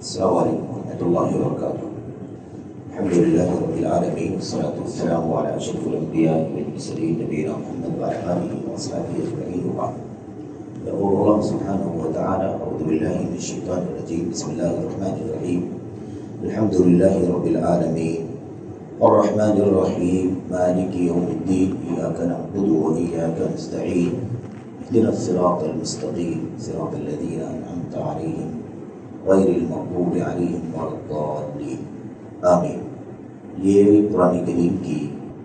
السلام علیکم ورحمۃ اللہ وبرکاتہ۔ الحمد للہ رب العالمین والصلاة والسلام علی اشرف الانبیاء والمرسلین نبینا محمد وعلی آلہ وصحبہ اجمعین وبعد۔ یقول اللہ سبحانہ وتعالی اعوذ باللہ من الشیطان الرجیم بسم اللہ الرحمن الرحیم الحمد للہ رب العالمین الرحمن الرحیم مالک یوم الدین ایاک نعبد وایاک نستعین اهدنا الصراط المستقیم صراط الذین انعمت علیہم غیر المغضوب علیہم ولا الضالین آمین۔ یہ قرآن کریم کی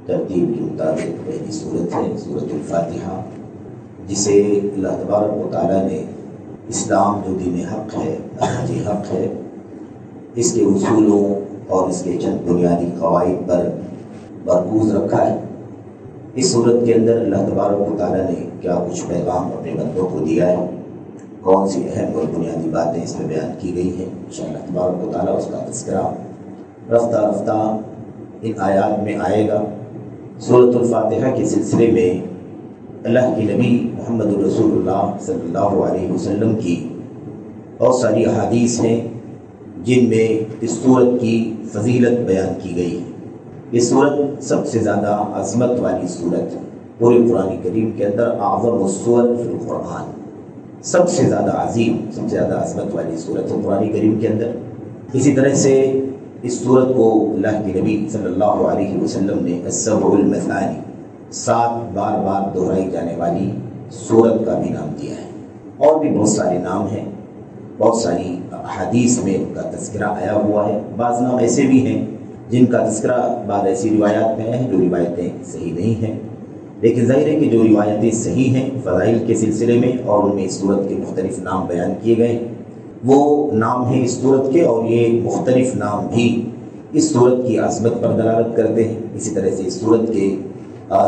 ترتیب کے مطابق پہلی سورت ہے، سورۃ الفاتحہ، جسے اللہ تبارک و تعالیٰ نے اسلام جو دین حق ہے، منہج حق ہے، اس کے اصولوں اور اس کے چند بنیادی قواعد پر مرکوز رکھا ہے۔ اس صورت کے اندر اللہ تبارک و تعالیٰ نے کیا کچھ پیغام اپنے بندوں کو دیا ہے، کون سی اہم اور بنیادی باتیں اس میں بیان کی گئی ہیں، انشاءاللہ تبارک و تعالیٰ اس کا تذکرہ رفتہ رفتہ ان آیات میں آئے گا۔ سورۃ الفاتحہ کے سلسلے میں اللہ کے نبی محمد رسول اللہ صلی اللہ علیہ وسلم کی بہت ساری احادیث ہیں جن میں اس سورت کی فضیلت بیان کی گئی ہے۔ یہ سورت سب سے زیادہ عظمت والی سورت پورے قرآن کریم کے اندر، اعظم السور فی القرآن، سب سے زیادہ عظیم، سب سے زیادہ عظمت والی سورت ہے قرآن کریم کے اندر۔ اسی طرح سے اس سورت کو اللہ کے نبی صلی اللہ علیہ وسلم نے السبع المثانی، 7 بار بار دہرائی جانے والی سورت کا بھی نام دیا ہے۔ اور بھی بہت سارے نام ہیں، بہت ساری احادیث میں ان کا تذکرہ آیا ہوا ہے۔ بعض نام ایسے بھی ہیں جن کا تذکرہ بعض ایسی روایات میں ہیں جو روایتیں صحیح نہیں ہیں، لیکن ظاہر ہے کہ جو روایتیں صحیح ہیں فضائل کے سلسلے میں اور ان میں اس سورت کے مختلف نام بیان کیے گئے، وہ نام ہیں اس سورت کے، اور یہ مختلف نام بھی اس سورت کی عظمت پر دلالت کرتے ہیں۔ اسی طرح سے اس سورت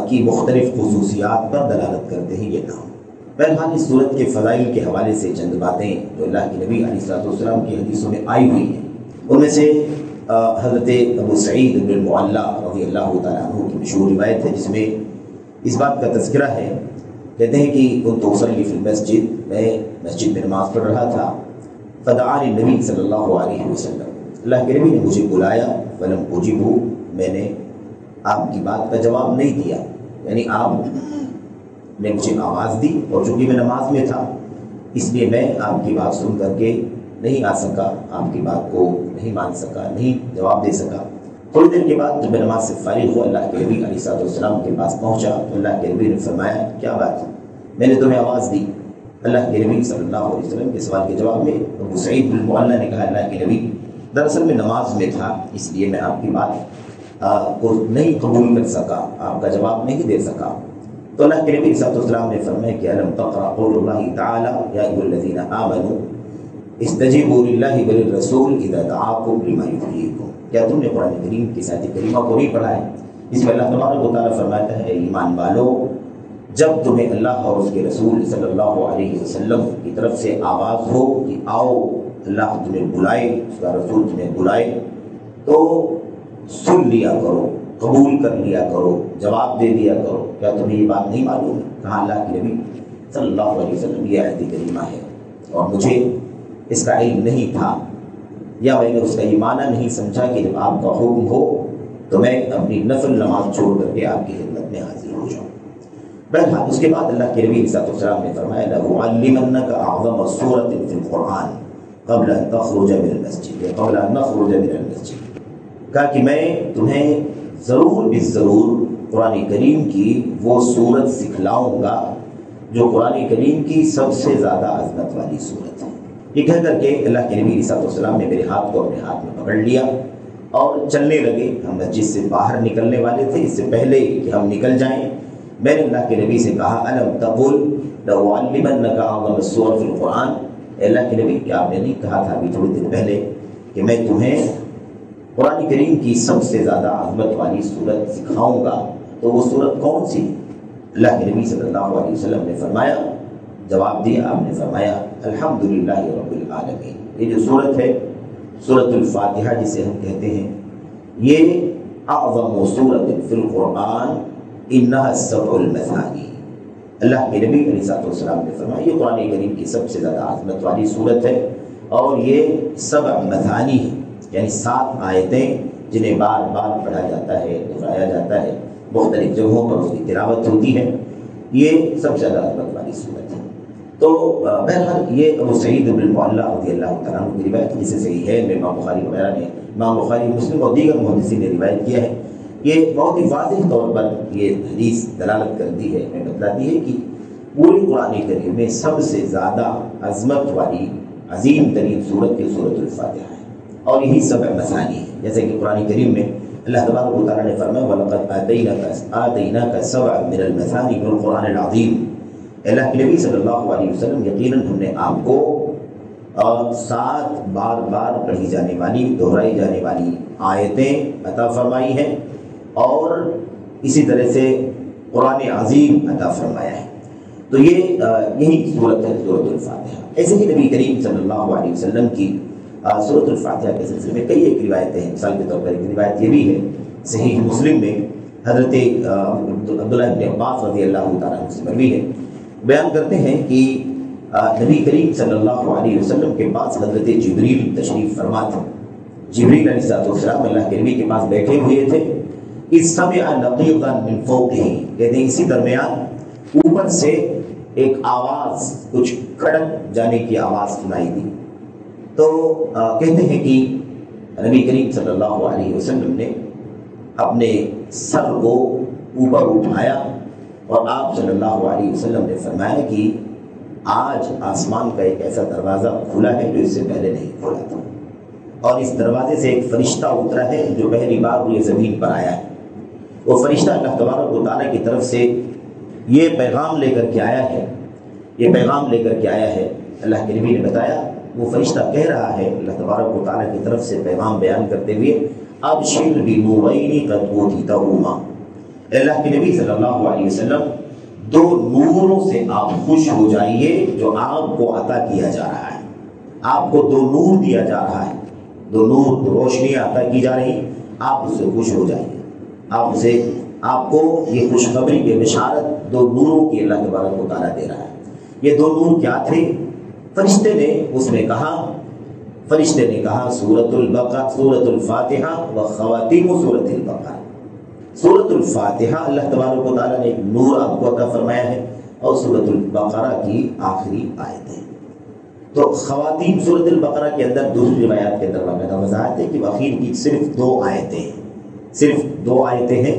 کی مختلف خصوصیات پر دلالت کرتے ہیں یہ نام۔ بہرحال اس سورت کے فضائل کے حوالے سے چند باتیں جو اللہ کے نبی علیہ الصلوۃ والسلام کی حدیثوں میں آئی ہوئی ہیں، ان میں سے حضرت ابو سعید بن المعلیٰ رضی اللہ تعالیٰ عنہ کی مشہور روایت ہے جس میں اس بات کا تذکرہ ہے، کہتے ہیں کہ كنت اصلی فی المسجد، میں مسجد میں نماز پڑھ رہا تھا، فدعانی نبی صلی اللہ علیہ وسلم، اللہ کے نبی نے مجھے بلایا، فلم اجبہ، میں نے آپ کی بات کا جواب نہیں دیا، یعنی آپ نے مجھے آواز دی اور چونکہ میں نماز میں تھا اس لیے میں آپ کی بات سن کر کے نہیں آ سکا، آپ کی بات کو نہیں مان سکا، نہیں جواب دے سکا۔ تھوڑی دیر کے بعد جب میں نماز سے فارغ ہوا، اللہ کے نبی علیہ الصلوۃ والسلام کے پاس پہنچا تو اللہ کے نبی نے فرمایا کیا بات ہے، میں نے تمہیں آواز دی۔ اللہ کے نبی صلی اللہ علیہ وسلم کے سوال کے جواب میں ابو سعید بن المعلیٰ نے کہا اللہ کے نبی دراصل میں نماز میں تھا، اس لیے میں آپ کی بات کو نہیں قبول کر سکا، آپ کا جواب نہیں دے سکا۔ تو اللہ کے نبی صلی اللہ علیہ وسلم نے فرمایا کہ الم تقرأ قول اللہ تعالی یا ایھا الذین آمنوا استجیبوا للہ وللرسول اذا دعاکم لما یحییکم، کیا تم نے قرآن کریم کی آیت کریمہ کو نہیں پڑھا ہے؟ اس میں اللہ تبارک و تعالیٰ فرماتا ہے ایمان والو، جب تمہیں اللہ اور اس کے رسول صلی اللہ علیہ وسلم کی طرف سے آواز ہو کہ آؤ، اللہ تمہیں بلائے، اس کا رسول تمہیں بلائے، تو سن لیا کرو، قبول کر لیا کرو، جواب دے دیا کرو۔ کیا تمہیں یہ بات نہیں معلوم ہے؟ کہا اللہ کے نبی صلی اللہ علیہ وسلم یہ آیت کریمہ ہے اور مجھے اس کا علم نہیں تھا، یا میں نے اس کا یہ معنی نہیں سمجھا کہ جب آپ کا حکم ہو تو میں اپنی نفل نماز چھوڑ کر کے آپ کی خدمت میں حاضر ہو جاؤں۔ بہرحال اس کے بعد اللہ کے نبی صلی اللہ علیہ وسلم نے فرمایا لَأُعَلِّمَنَّكَ أَعْظَمَ سُورَةٍ فِي الْقُرْآنِ قبل ان تخرج من المسجد، قبل ان نخرج من المسجد، کہا کہ میں تمہیں ضرور بالضرور قرآن کریم کی وہ سورت سکھلاؤں گا جو قرآن کریم کی سب سے زیادہ عظمت والی سورت ہے۔ یہ کہہ کر کے اللہ کے نبی علیہ الصلوۃ والسلام نے میرے ہاتھ کو اپنے ہاتھ میں پکڑ لیا اور چلنے لگے۔ ہم مسجد سے باہر نکلنے والے تھے، اس سے پہلے کہ ہم نکل جائیں میں نے اللہ کے نبی سے کہا الم تقل لأعلمنک اعظم السور فی القرآن، اللہ کے نبی کیا آپ نے نہیں کہا تھا ابھی تھوڑی دیر پہلے کہ میں تمہیں قرآن کریم کی سب سے زیادہ عظمت والی سورت سکھاؤں گا؟ تو وہ سورت کون سی؟ اللہ کے نبی صلی اللہ علیہ وسلم نے فرمایا، جواب دیا آپ نے فرمایا الحمدللہ رب العالمین۔ یہ جو سورت ہے سورۃ الفاتحہ جسے ہم کہتے ہیں، یہ اعظم سورۃ فی القرآن انہا السبع المثانی، اللہ کے نبی علیہ الصلوۃ والسلام نے فرمایا یہ قرآن کریم کی سب سے زیادہ عظمت والی سورت ہے اور یہ 7 مثانی ہیں، یعنی 7 آیتیں جنہیں بار بار پڑھا جاتا ہے، دہرایا جاتا ہے، مختلف جگہوں پر اس کی تلاوت ہوتی ہے، یہ سب سے زیادہ عظمت والی صورت ہے۔ تو بہرحال یہ ابو سعید بن المعلیٰ رضی اللہ تعالیٰ عنہ کی روایت جسے صحیح ہے میں امام بخاری وغیرہ نے، امام بخاری، مسلم اور دیگر محدثین نے روایت کیا ہے۔ یہ بہت ہی واضح طور پر یہ حدیث دلالت کرتی ہے، میں بتلاتی ہے کہ پوری قرآن کریم میں سب سے زیادہ عظمت والی عظیم ترین صورت کی صورت الفاتحہ ہے، اور یہی 7 مثانی ہے، جیسے کہ قرآن کریم میں اللہ تبارک و تعالیٰ نے فرمایا وَلَقَدْ آتَيْنَاكَ سَبْعًا مِنَ الْمَثَانِي مِنَ الْقُرْآنِ الْعَظِيمِ۔ اللہ کے نبی صلی اللہ علیہ وسلم یقیناً ہم نے آپ کو 7 بار بار پڑھی جانے والی، دہرائی جانے والی آیتیں عطا فرمائی ہیں، اور اسی طرح سے قرآن عظیم عطا فرمایا ہے۔ تو یہی صورت ہے سورۃ الفاتحہ۔ ایسے ہی نبی کریم صلی اللہ علیہ وسلم کی سورۃ الفاتحہ کے سلسلے میں کئی ایک روایتیں ہیں۔ مثال کے طور پر ایک روایت یہ بھی ہے صحیح مسلم میں حضرت عبداللہ بن عباس رضی اللہ تعالیٰ عنہ سے مروی ہے، بیان کرتے ہیں کہ نبی کریم صلی اللہ علیہ وسلم کے پاس حضرت جبریل تشریف فرما تھے۔ جبریل علیہ السلام اللہ کے نبی کے پاس بیٹھے ہوئے تھے، اذ سمع نقیضا من فوقہ، کہتے ہیں اسی درمیان اوپر سے ایک آواز، کچھ کڑک جانے کی آواز سنائی دی۔ تو کہتے ہیں کہ نبی کریم صلی اللہ علیہ وسلم نے اپنے سر کو اوپر اٹھایا اور آپ صلی اللہ علیہ وسلم نے فرمایا کہ آج آسمان کا ایک ایسا دروازہ کھلا ہے جو اس سے پہلے نہیں کھلا تھا، اور اس دروازے سے ایک فرشتہ اترا ہے جو پہلی بار یہ زمین پر آیا ہے۔ وہ فرشتہ اللہ تبارک و تعالیٰ کی طرف سے یہ پیغام لے کر کے آیا ہے، یہ پیغام لے کر کے آیا ہے۔ اللہ کے نبی نے بتایا وہ فرشتہ کہہ رہا ہے اللہ تبارک و تعالیٰ کی طرف سے پیغام بیان کرتے ہوئے ابشر بنورین قد اوتیتہما، اللہ کے نبی صلی اللہ علیہ وسلم 2 نوروں سے آپ خوش ہو جائیے جو آپ کو عطا کیا جا رہا ہے۔ آپ کو 2 نور دیا جا رہا ہے، 2 نور، 2 روشنیاں عطا کی جا رہی، آپ اس سے خوش ہو جائیے۔ آپ کو یہ خوشخبری کی بشارت 2 نوروں کی اللہ تبارک و تعالیٰ دے رہا ہے۔ یہ 2 نور کیا تھے؟ فرشتے نے اس میں کہا، فرشتے نے کہا سورۃ البقرہ، سورۃ الفاتحہ و خواتیم سورۃ البقرہ۔ سورۃ الفاتحہ اللہ تبارک و تعالیٰ نے ایک نور آپ کو عطا فرمایا ہے، اور سورۃ البقرہ کی آخری آیتیں۔ تو خواتیم سورۃ البقرہ کے اندر دوسری روایات کے اندر باقاعدہ وضاحت ہے کہ آخر کی صرف 2 آیتیں ہیں، صرف 2 آیتیں ہیں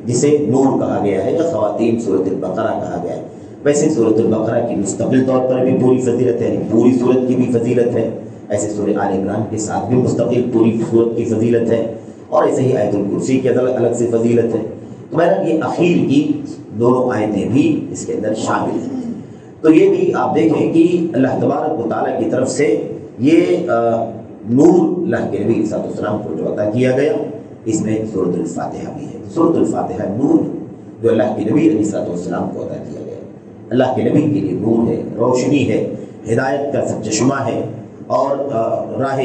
جسے نور کہا گیا ہے یا خواتیم سورۃ البقرہ کہا گیا ہے۔ ویسے سورۃ البقرہ کی مستقل طور پر بھی پوری فضیلت ہے، یعنی پوری سورت کی بھی فضیلت ہے، ایسے سورہ آل عمران کے ساتھ بھی مستقل پوری سورت کی فضیلت ہے، اور ایسے ہی آیت الکرسی کی الگ سے فضیلت ہے۔ تو بہرحال یہ اخیر کی 2 آیتیں بھی اس کے اندر شامل ہیں۔ تو یہ بھی آپ دیکھیں کہ اللہ تبارک و تعالیٰ کی طرف سے یہ نور اللہ کے نبی صلی اللہ علیہ وسلم کو جو عطا کیا گیا، اس میں سورۃ الفاتحہ بھی ہے۔ سورۃ الفاتحہ نور جو اللہ کے نبی علیہ السلام کو عطا کیا گیا، اللہ کے نبی کے لیے نور ہے، روشنی ہے، ہدایت کا چشمہ ہے، اور راہ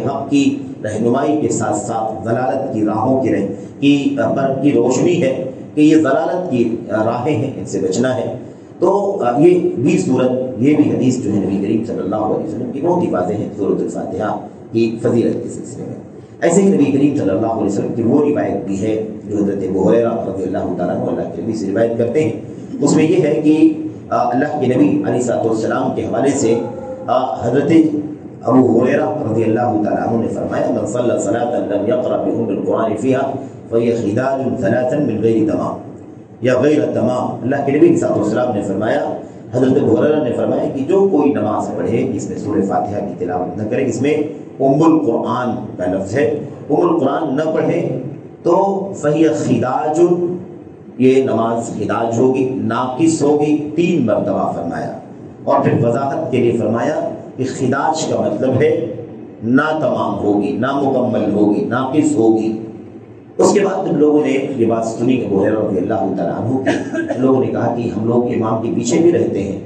حق کی رہنمائی کے ساتھ ساتھ ضلالت کی راہوں کی روشنی ہے کہ یہ ضلالت کی راہیں ہیں، ان سے بچنا ہے۔ تو یہ بھی صورت، یہ بھی حدیث جو ہے نبی کریم صلی اللہ علیہ وسلم کی بہت ہی واضح ہے سورۃ الفاتحہ کی فضیلت کے سلسلے میں۔ ایسے ہی نبی کریم صلی اللہ علیہ وسلم کی وہ روایت بھی ہے جو حضرت ابو ہریرہ رضی اللہ تعالیٰ عنہ اللہ کے نبی سے روایت کرتے ہیں۔ اس میں یہ ہے کہ اللہ کے نبی علیہ السلام کے حوالے سے حضرت ابو ہریرہ رضی اللہ تعالیٰ عنہ نے فرمایا من صلی صلاۃ لم یقرأ بأم القرآن فیها فهي خداج 3 من غیر تمام یا غیر تمام۔ اللہ کے نبی صلی اللہ علیہ وسلم نے فرمایا، حضرت ابو ہریرہ نے فرمایا کہ جو کوئی نماز پڑھے اس میں سورہ فاتحہ کی تلاوت نہ کرے، اس میں ام القرآن کا لفظ ہے، ام القرآن نہ پڑھے تو فہی خداج، یہ نماز خداج ہوگی، ناقص ہوگی، 3 مرتبہ فرمایا، اور پھر وضاحت کے لیے فرمایا کہ خداج کا مطلب ہے نا تمام ہوگی، نامکمل ہوگی، ناقص ہوگی۔ اس کے بعد جب لوگوں نے یہ بات سنی کہ ابو ہریرہ رضی اللہ تعالیٰ عنہ کی، لوگوں نے کہا کہ ہم لوگ امام کے پیچھے بھی رہتے ہیں،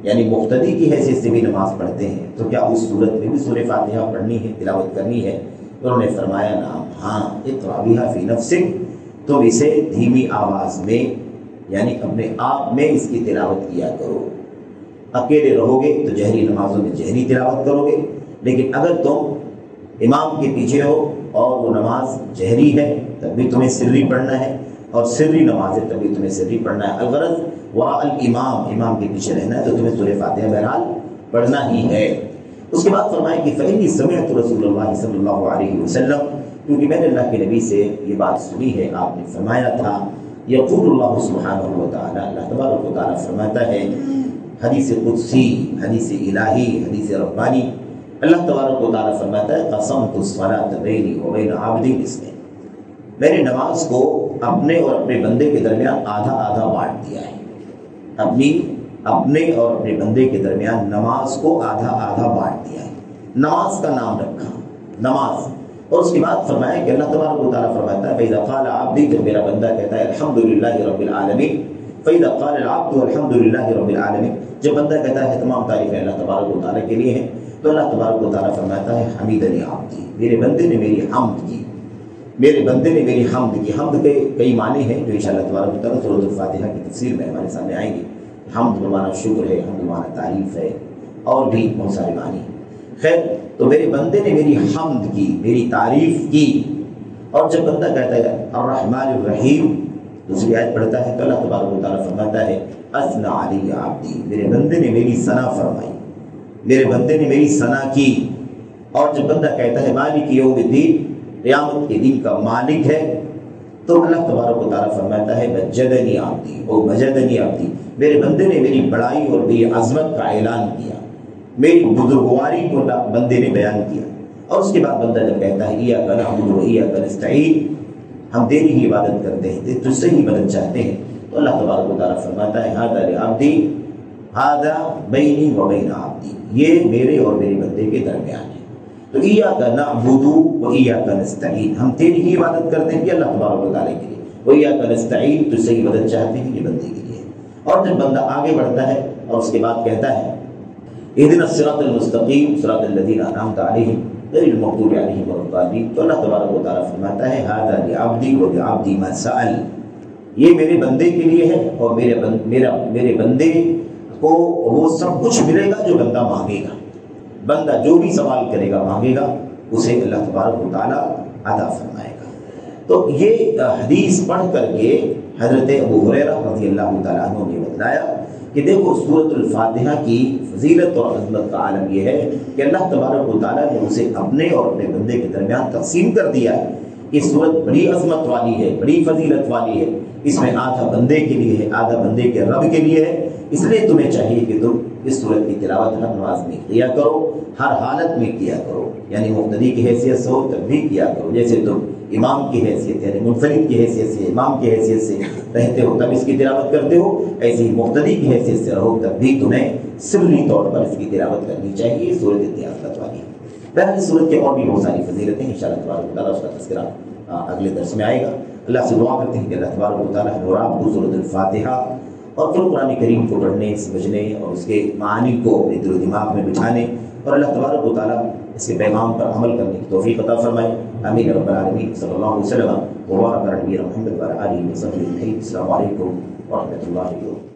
یعنی مقتدی کی حیثیت سے بھی نماز پڑھتے ہیں، تو کیا اس صورت میں بھی سورہ فاتحہ پڑھنی ہے، تلاوت کرنی ہے؟ انہوں نے فرمایا نعم، ہاں، اقرأ بها فی نفسک، تم اسے دھیمی آواز میں یعنی اپنے آپ میں اس کی تلاوت کیا کرو۔ اکیلے رہو گے تو جہری نمازوں میں جہری تلاوت کرو گے، لیکن اگر تم امام کے پیچھے ہو اور وہ نماز جہری ہے تب بھی تمہیں سری پڑھنا ہے، اور سری نماز ہے تب بھی تمہیں سری پڑھنا ہے۔ الغرض وراء الامام، امام کے پیچھے رہنا ہے تو تمہیں سورہ فاتحہ بہرحال پڑھنا ہی ہے۔ اس کے بعد فرمایا کہ فإني سمعت رسول اللہ صلی اللہ علیہ وسلم، کیونکہ میں نے اللہ کے نبی سے یہ بات سنی ہے، آپ نے فرمایا تھا یقول اللہ سبحانہ و تعالی، اللہ تبارک و تعالی فرماتا ہے حدیث قدسی، حدیث الہی، حدیث ربانی، اللہ تبارک و تعالی فرماتا ہے قسمت الصلاۃ بینی و بین عبدی نصفین، میں نے نماز کو اپنے اور اپنے بندے کے درمیان آدھا آدھا بانٹ دیا ہے۔ اپنے اور اپنے بندے کے درمیان نماز کو آدھا آدھا بانٹ دیا ہے، نماز کا نام رکھا، نماز۔ اور اس کے بعد فرمایا کہ اللہ تبارک و تعالیٰ فرماتا ہے فَإِذَا قَالَ عَبْدِي، جب میرا بندہ کہتا ہے الحمدللہ رب العالمین، فَإِذَا قَالَ الْعَبْدُ الْحَمْدُ لِلَّهِ رَبِّ الْعَالَمِينَ، جب بندہ کہتا ہے تمام تعریفیں اللہ تبارک و تعالیٰ کے لیے ہیں، تو اللہ تبارک و تعالیٰ فرماتا ہے حمیدنی عبدی، میرے بندے نے میری حمد کی، میرے بندے نے میری حمد کی۔ حمد کے کئی معنی ہیں جو انشاءاللہ تبارک و تعالیٰ سورۃ الفاتحہ کی تفسیر میں ہمارے سامنے آئیں گے۔ حمد بمعنی شکر ہے، حمد بمعنی تعریف ہے، اور بھی بہت سارے معنی۔ خیر، تو میرے بندے نے میری حمد کی، میری تعریف کی۔ اور جب بندہ کہتا ہے الرحمن الرحیم، دوسری آیت پڑھتا ہے تو اللہ تبارک و تعالیٰ فرماتا ہے اثنى علی عبدی، میرے بندے نے میری ثنا فرمائی، میرے بندے نے میری ثنا کی۔ اور جب بندہ کہتا ہے مالک یوم الدین، قیامت کے دن کا مالک ہے، تو اللہ تبارک و تعالیٰ فرماتا ہے مجدنی عبدی او مجدنی عبدی، میرے بندے نے میری بڑائی اور میری عظمت کا اعلان کیا، میری بزرگواری کو بندے نے بیان کیا۔ اور اس کے بعد بندہ جب کہتا ہے ایاک نعبد و ایاک نستعین، ہم تیری ہی عبادت کرتے ہیں، تجھ سے ہی مدد چاہتے ہیں، تو اللہ تبارک و تعالیٰ فرماتا ہے ھذا لعبدی ھذا بینی و بین عبدی، یہ میرے اور میرے بندے کے درمیان ہے۔ تو ایاک نعبد و ایاک نستعین، ہم تیری ہی عبادت کرتے ہیں، یہ اللہ تبارک و تعالیٰ کے لیے، و ایاک نستعین، تجھ سے ہی مدد چاہتے ہیں، یہ بندے کے لیے۔ اور جب بندہ آگے بڑھتا ہے اور اس کے بعد کہتا ہے اهدنا الصراط المستقیم صراط الذین انعمت علیہم غیر المغضوب علیہم ولا الضالین، تو اللہ تبارک و تعالیٰ فرماتا ہے ھذا لعبدی ولعبدی ما سأل، یہ میرے بندے کے لیے ہے، اور میرے بندے کو وہ سب کچھ ملے گا جو بندہ مانگے گا، بندہ جو بھی سوال کرے گا مانگے گا، اسے اللہ تبارک و تعالیٰ عطا فرمائے گا۔ تو یہ حدیث پڑھ کر کے حضرت ابو ہریرہ رضی اللہ تعالیٰ عنہ نے بتلایا کہ دیکھو سورۃ الفاتحہ کی فضیلت اور عظمت کا عالم یہ ہے کہ اللہ تبارک و تعالیٰ نے اسے اپنے اور اپنے بندے کے درمیان تقسیم کر دیا ہے۔ یہ سورت بڑی عظمت والی ہے، بڑی فضیلت والی ہے، اس میں آدھا بندے کے لیے ہے، آدھا بندے کے رب کے لیے ہے، اس لیے تمہیں چاہیے کہ تم اس سورت کی تلاوت ہر نماز میں کیا کرو، ہر حالت میں کیا کرو، یعنی مقتدی کی حیثیت سے ہو تب بھی کیا کرو، جیسے تم امام کی حیثیت یعنی منفرد کی حیثیت سے، امام کی حیثیت سے رہتے ہو تب اس کی تلاوت کرتے ہو، ایسے ہی مقتدی کی حیثیت سے رہو تب بھی تمہیں سری طور پر اس کی تلاوت کرنی چاہیے۔ سورت اتنی عظمت والی ہے۔ بہرحال اس سورت کے اور بھی بہت ساری فضیلتیں ہیں، انشاءاللہ تبارک و تعالیٰ اس کا تذکرہ اگلے درس میں آئے گا۔ اللہ سے دعا کرتے ہیں کہ اللہ تبارک و تعالیٰ اور آپ کو سورۃ الفاتحہ اور پھر قرآن کریم کو پڑھنے، سمجھنے اور اس کے معانی کو اپنے دل و دماغ میں بٹھانے، اور اللہ تبارک و تعالیٰ اس کے پیغام پر عمل کرنے کی توفیق عطا فرمائے۔ آمین رب العالمین۔ صلی اللہ علیہ وسلم وبارک علی نبینا محمد وعلی آلہ وصحبہ اجمعین۔ السلام علیکم ورحمۃ اللہ وبرکاتہ۔